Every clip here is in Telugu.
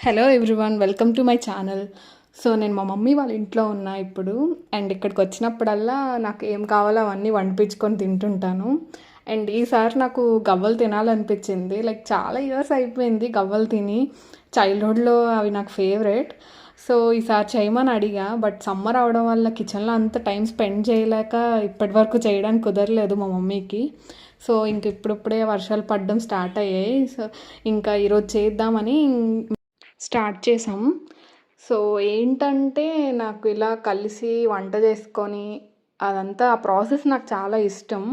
Hello everyone, welcome to my channel. So నేను మా మమ్మీ వాళ్ళ ఇంట్లో ఉన్నా ఇప్పుడు. అండ్ ఇక్కడికి వచ్చినప్పుడల్లా నాకు ఏం కావాలో అవన్నీ వండిపించుకొని తింటుంటాను. అండ్ ఈసారి నాకు గవ్వలు తినాలనిపించింది. లైక్ చాలా ఇయర్స్ అయిపోయింది గవ్వలు తిని. చైల్డ్హుడ్లో అవి నాకు ఫేవరెట్. సో ఈసారి చేయమని అడిగా, బట్ సమ్మర్ అవడం వల్ల కిచెన్లో అంత టైం స్పెండ్ చేయలేక ఇప్పటి వరకు చేయడానికి కుదరలేదు మా మమ్మీకి. సో ఇంక ఇప్పుడిప్పుడే వర్షాలు పడడం స్టార్ట్ అయ్యాయి. సో ఇంకా ఈరోజు చేద్దామని స్టార్ట్ చేసాం. సో ఏంటంటే నాకు ఇలా కలిసి వంట చేసుకొని అదంతా ఆ ప్రాసెస్ నాకు చాలా ఇష్టం.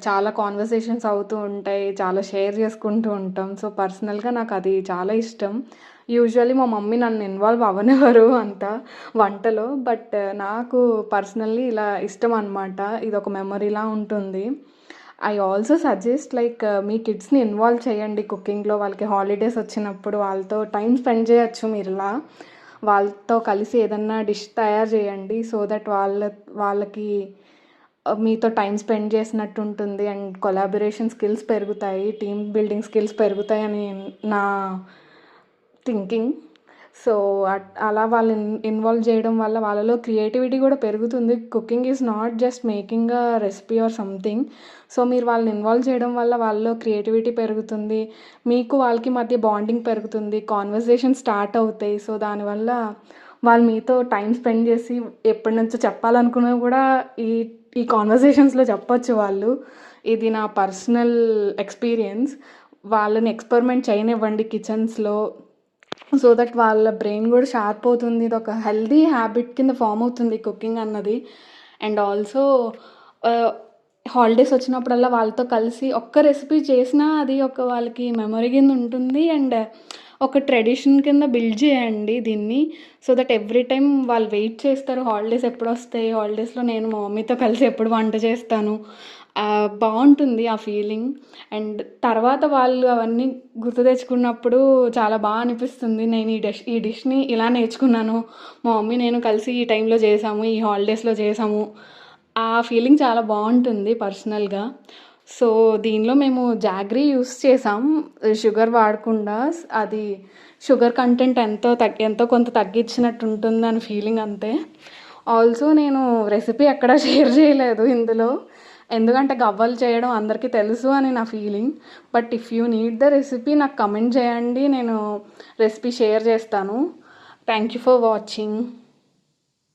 చాలా కాన్వర్సేషన్స్ అవుతూ ఉంటాయి, చాలా షేర్ చేసుకుంటూ ఉంటాం. సో పర్సనల్గా నాకు అది చాలా ఇష్టం. యూజువల్లీ మా మమ్మీ నన్ను ఇన్వాల్వ్ అవ్వనివ్వరు అంత వంటలో, బట్ నాకు పర్సనల్లీ ఇలా ఇష్టం అనమాట. ఇది ఒక మెమరీలా ఉంటుంది. ఐ ఆల్సో సజెస్ట్ లైక్ మీ కిడ్స్ని ఇన్వాల్వ్ చేయండి కుకింగ్లో. వాళ్ళకి హాలిడేస్ వచ్చినప్పుడు వాళ్ళతో టైం స్పెండ్ చేయొచ్చు. మీరు ఇలా వాళ్ళతో కలిసి ఏదన్నా డిష్ తయారు చేయండి. సో దట్ వాళ్ళకి మీతో టైం స్పెండ్ చేసినట్టు ఉంటుంది. అండ్ కొలాబరేషన్ స్కిల్స్ పెరుగుతాయి, టీమ్ బిల్డింగ్ స్కిల్స్ పెరుగుతాయి అని నా థింకింగ్. సో అలా వాళ్ళని ఇన్వాల్వ్ చేయడం వల్ల వాళ్ళలో క్రియేటివిటీ కూడా పెరుగుతుంది. Cooking is not just making a recipe or something. So మీరు వాళ్ళని ఇన్వాల్వ్ చేయడం వల్ల వాళ్ళలో క్రియేటివిటీ పెరుగుతుంది, మీకు వాళ్ళకి మధ్య బాండింగ్ పెరుగుతుంది, కాన్వర్సేషన్ స్టార్ట్ అవుతాయి. సో దానివల్ల వాళ్ళు మీతో టైం స్పెండ్ చేసి ఎప్పటి నుంచో చెప్పాలనుకున్నవి కూడా ఈ ఈ కాన్వర్సేషన్స్లో చెప్పొచ్చు వాళ్ళు. ఇది నా పర్సనల్ ఎక్స్పీరియన్స్. వాళ్ళని ఎక్స్పెరిమెంట్ చేయనివ్వండి కిచెన్స్లో. సో దట్ వాళ్ళ బ్రెయిన్ కూడా షార్ప్ అవుతుంది. ఇది ఒక హెల్దీ హ్యాబిట్ కింద ఫామ్ అవుతుంది కుకింగ్ అన్నది. అండ్ ఆల్సో హాలిడేస్ వచ్చినప్పుడల్లా వాళ్ళతో కలిసి ఒక్క రెసిపీ చేసినా అది ఒక వాళ్ళకి మెమరీ కింద ఉంటుంది. అండ్ ఒక ట్రెడిషన్ కింద బిల్డ్ చేయండి దీన్ని. సో దట్ ఎవ్రీ టైం వాళ్ళు వెయిట్ చేస్తారు హాలిడేస్ ఎప్పుడు వస్తాయి, హాలిడేస్లో నేను మా మమ్మీతో కలిసి ఎప్పుడు వంట చేస్తాను. బాగుంటుంది ఆ ఫీలింగ్. అండ్ తర్వాత వాళ్ళు అవన్నీ గుర్తు తెచ్చుకున్నప్పుడు చాలా బాగా అనిపిస్తుంది. నేను ఈ డిష్ని ఇలా నేర్చుకున్నాను, మా మమ్మీ నేను కలిసి ఈ టైంలో చేసాము, ఈ హాలిడేస్లో చేసాము. ఆ ఫీలింగ్ చాలా బాగుంటుంది పర్సనల్గా. సో దీనిలో మేము జాగ్రీ యూస్ చేసాం, షుగర్ వాడకుండా. అది షుగర్ కంటెంట్ ఎంతో కొంత తగ్గించినట్టు ఉంటుంది అని ఫీలింగ్ అంతే. ఆల్సో నేను రెసిపీ ఎక్కడా షేర్ చేయలేదు ఇందులో, ఎందుకంటే గవ్వలు చేయడం అందరికీ తెలుసు అని నా feeling. But if you need the recipe నాకు కమెంట్ చేయండి, నేను రెసిపీ షేర్ చేస్తాను. Thank you for watching.